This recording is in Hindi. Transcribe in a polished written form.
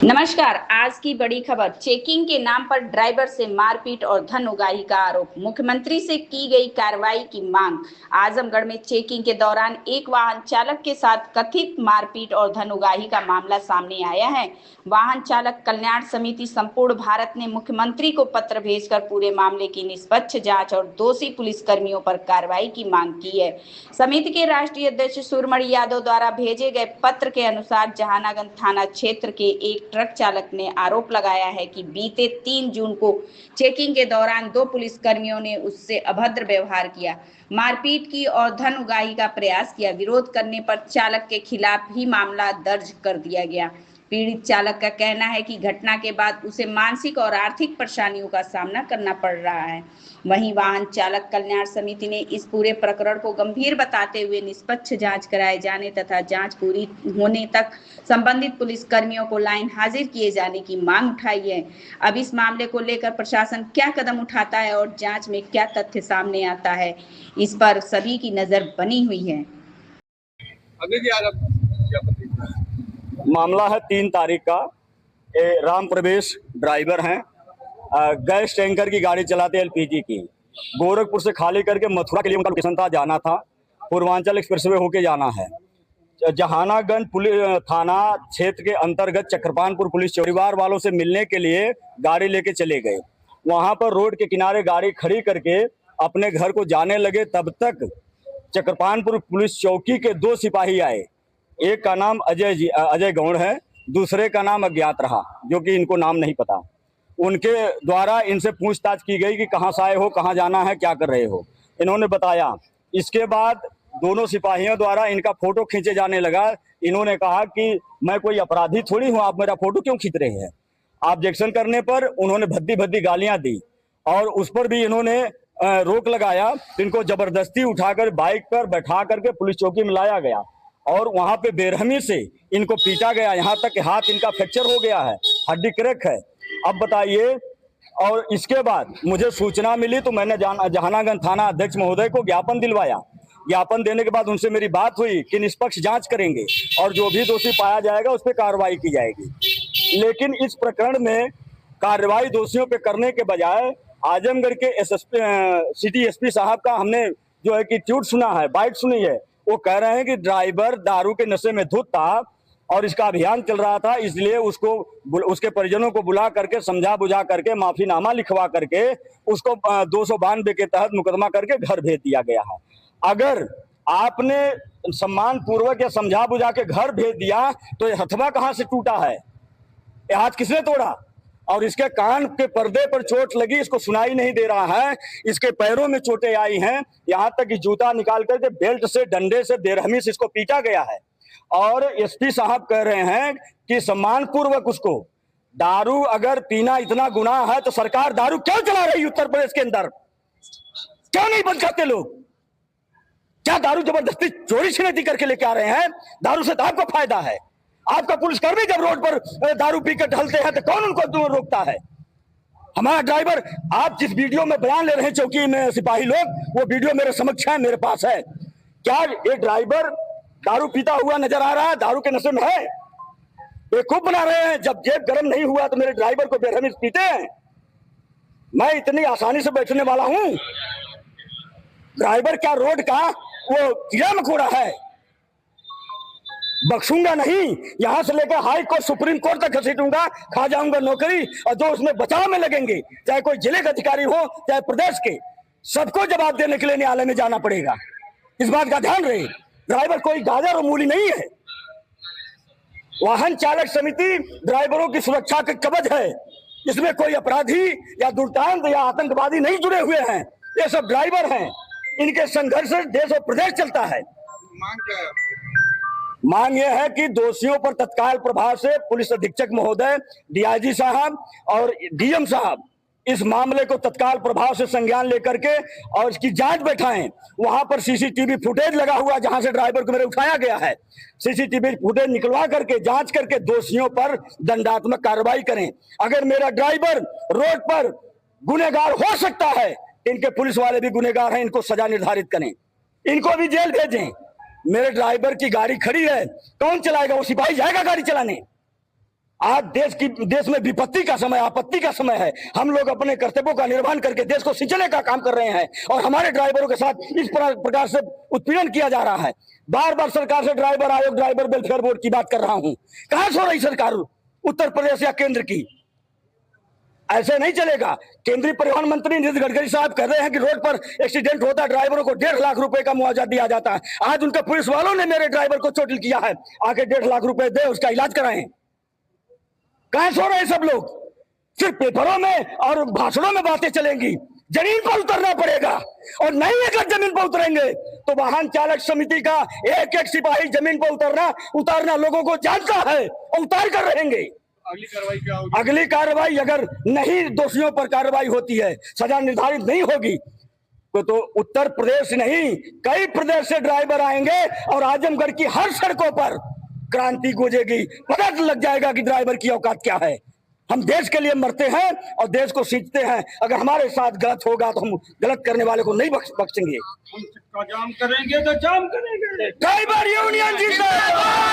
नमस्कार। आज की बड़ी खबर, चेकिंग के नाम पर ड्राइवर से मारपीट और धन उगाही का आरोप, मुख्यमंत्री से की गई कार्रवाई की मांग। आजमगढ़ में चेकिंग के दौरान एक वाहन चालक के साथ कथित मारपीट और धन उगाही का मामला सामने आया है। वाहन चालक कल्याण समिति संपूर्ण भारत ने मुख्यमंत्री को पत्र भेजकर पूरे मामले की निष्पक्ष जांच और दोषी पुलिसकर्मियों पर कार्रवाई की मांग की है। समिति के राष्ट्रीय अध्यक्ष सूर्यमणि यादव द्वारा भेजे गए पत्र के अनुसार जहानागंज थाना क्षेत्र के एक ट्रक चालक ने आरोप लगाया है कि बीते 3 जून को चेकिंग के दौरान 2 पुलिसकर्मियों ने उससे अभद्र व्यवहार किया, मारपीट की और धन उगाही का प्रयास किया। विरोध करने पर चालक के खिलाफ ही मामला दर्ज कर दिया गया। पीड़ित चालक का कहना है कि घटना के बाद उसे मानसिक और आर्थिक परेशानियों का सामना करना पड़ रहा है। वहीं वाहन चालक कल्याण समिति ने इस पूरे प्रकरण को गंभीर बताते हुए निष्पक्ष जांच कराए जाने तथा जांच पूरी होने तक संबंधित पुलिसकर्मियों को लाइन हाजिर किए जाने की मांग उठाई है। अब इस मामले को लेकर प्रशासन क्या कदम उठाता है और जांच में क्या तथ्य सामने आता है, इस पर सभी की नजर बनी हुई है। मामला है 3 तारीख का। राम प्रवेश ड्राइवर हैं, गैस टैंकर की गाड़ी चलाते एलपीजी की। गोरखपुर से खाली करके मथुरा के लिए उनका लोकेशन था, जाना था, पूर्वांचल एक्सप्रेसवे होके जाना है। जहानागंज पुलिस थाना क्षेत्र के अंतर्गत चक्रपानपुर पुलिस परिवार वालों से मिलने के लिए गाड़ी लेके चले गए। वहां पर रोड के किनारे गाड़ी खड़ी करके अपने घर को जाने लगे। तब तक चक्रपानपुर पुलिस चौकी के 2 सिपाही आए। एक का नाम अजय गौड़ है, दूसरे का नाम अज्ञात रहा, जो कि इनको नाम नहीं पता। उनके द्वारा इनसे पूछताछ की गई कि कहाँ से आए हो, कहाँ जाना है, क्या कर रहे हो। इन्होंने बताया। इसके बाद दोनों सिपाहियों द्वारा इनका फोटो खींचे जाने लगा। इन्होंने कहा कि मैं कोई अपराधी थोड़ी हूँ, आप मेरा फोटो क्यों खींच रहे हैं। ऑब्जेक्शन करने पर उन्होंने भद्दी भद्दी गालियां दी और उस पर भी इन्होंने रोक लगाया। इनको जबरदस्ती उठाकर बाइक पर बैठा करके पुलिस चौकी में लाया गया और वहां पे बेरहमी से इनको पीटा गया। यहाँ तक कि हाथ इनका फ्रैक्चर हो गया है, हड्डी क्रैक है। अब बताइए। और इसके बाद मुझे सूचना मिली तो मैंने जहानागंज थाना अध्यक्ष महोदय को ज्ञापन दिलवाया। ज्ञापन देने के बाद उनसे मेरी बात हुई कि निष्पक्ष जांच करेंगे और जो भी दोषी पाया जाएगा उस पर कार्रवाई की जाएगी। लेकिन इस प्रकरण में कार्रवाई दोषियों पे करने के बजाय आजमगढ़ के सिटी एसपी साहब का हमने जो है कि ट्वीट सुना है, बाइट सुनी है। वो कह रहे हैं कि ड्राइवर दारू के नशे में धुत था और इसका अभियान चल रहा था, इसलिए उसको उसके परिजनों को बुला करके समझा बुझा करके माफीनामा लिखवा करके उसको 292 के तहत मुकदमा करके घर भेज दिया गया है। अगर आपने सम्मान पूर्वक या समझा बुझा के घर भेज दिया तो ये हथवा कहां से टूटा है, ये हाथ किसने तोड़ा। और इसके कान के पर्दे पर चोट लगी, इसको सुनाई नहीं दे रहा है। इसके पैरों में चोटें आई हैं, यहाँ तक कि जूता निकाल करके बेल्ट से डंडे से बेरहमी से इसको पीटा गया है। और एसपी साहब कह रहे हैं कि सम्मान पूर्वक उसको, दारू अगर पीना इतना गुनाह है तो सरकार दारू क्यों चला रही उत्तर प्रदेश के अंदर, क्यों नहीं बंद करते लोग। क्या दारू जबरदस्ती चोरी छिनैती करके लेके आ रहे हैं। दारू से तो आपको फायदा है। आपका पुलिसकर्मी जब रोड पर दारू पीकर ढलते हैं तो कौन उनको रोकता है। हमारा ड्राइवर, आप जिस वीडियो में बयान ले रहे हैं चौकी में सिपाही लोग, वो वीडियो मेरे समक्ष है, मेरे पास है। क्या ये ड्राइवर दारू पीता हुआ नजर आ रहा है, दारू के नशे में है। ये खूब बना रहे हैं, जब जेब गर्म नहीं हुआ तो मेरे ड्राइवर को बेरहमी से पीते हैं। मैं इतनी आसानी से बैठने वाला हूं। ड्राइवर क्या रोड का वो कीड़ा मकोड़ा है, बख्शूंगा नहीं। यहां से लेकर हाई कोर्ट सुप्रीम कोर्ट तक घसीटूंगा, खा जाऊंगा नौकरी। और जो उसमें बचाव में लगेंगे, चाहे कोई जिले का अधिकारी हो चाहे प्रदेश के, सबको जवाब देने के लिए न्यायालय में जाना पड़ेगा। इस बात का ध्यान रहे। ड्राइवर कोई गाजर और मूली नहीं है। वाहन चालक समिति ड्राइवरों की सुरक्षा के कवच है। इसमें कोई अपराधी या दुर्दांत या आतंकवादी नहीं जुड़े हुए हैं। ये सब ड्राइवर हैं। इनके संघर्ष से देश और प्रदेश चलता है। मांग यह है कि दोषियों पर तत्काल प्रभाव से पुलिस अधीक्षक महोदय, डीआईजी साहब और डीएम साहब इस मामले को तत्काल प्रभाव से संज्ञान लेकर के और इसकी जांच बैठाएं। वहां पर सीसीटीवी फुटेज लगा हुआ, जहां से ड्राइवर को मेरे उठाया गया है। सीसीटीवी फुटेज निकलवा करके जांच करके दोषियों पर दंडात्मक कार्रवाई करें। अगर मेरा ड्राइवर रोड पर गुनहगार हो सकता है, इनके पुलिस वाले भी गुनहगार हैं, इनको सजा निर्धारित करें, इनको भी जेल भेजें। मेरे ड्राइवर की गाड़ी खड़ी है, कौन चलाएगा। वो सिपाही जाएगा गाड़ी चलाने। आज देश में विपत्ति का समय, आपत्ति का समय है। हम लोग अपने कर्तव्यों का निर्वहन करके देश को सिंचने का काम कर रहे हैं और हमारे ड्राइवरों के साथ इस प्रकार से उत्पीड़न किया जा रहा है। बार बार सरकार से ड्राइवर आयोग, ड्राइवर वेलफेयर बोर्ड की बात कर रहा हूं। कहां सो रही सरकार उत्तर प्रदेश या केंद्र की? ऐसे नहीं चलेगा। केंद्रीय परिवहन मंत्री नितिन गडकरी साहब कह रहे हैं कि रोड पर एक्सीडेंट होता है, ड्राइवरों को 1.5 लाख रुपए का मुआवजा दिया जाता है। आज उनके पुलिस वालों ने मेरे ड्राइवर को चोटिल किया है, आके 1.5 लाख रुपए दे, उसका इलाज कराएं। कहां सो रहे सब लोग? सिर्फ पेपरों में और भाषणों में बातें चलेंगी, जमीन पर उतरना पड़ेगा। और नहीं अगर जमीन पर उतरेंगे तो वाहन चालक समिति का एक एक सिपाही जमीन पर उतारना लोगों को जानता है और उतार कर रहेंगे। अगली कार्रवाई क्या होगी? अगली कार्रवाई अगर नहीं दोषियों पर कार्रवाई होती है, सजा निर्धारित नहीं होगी तो उत्तर प्रदेश नहीं कई प्रदेश से ड्राइवर आएंगे और आजमगढ़ की हर सड़कों पर क्रांति गूंजेगी। पता लग जाएगा कि ड्राइवर की औकात क्या है। हम देश के लिए मरते हैं और देश को सींचते हैं। अगर हमारे साथ गलत होगा तो हम गलत करने वाले को नहीं बख्शेंगे। हम जाम करेंगे तो जाम करेंगे। ड्राइवर यूनियन जिंदाबाद।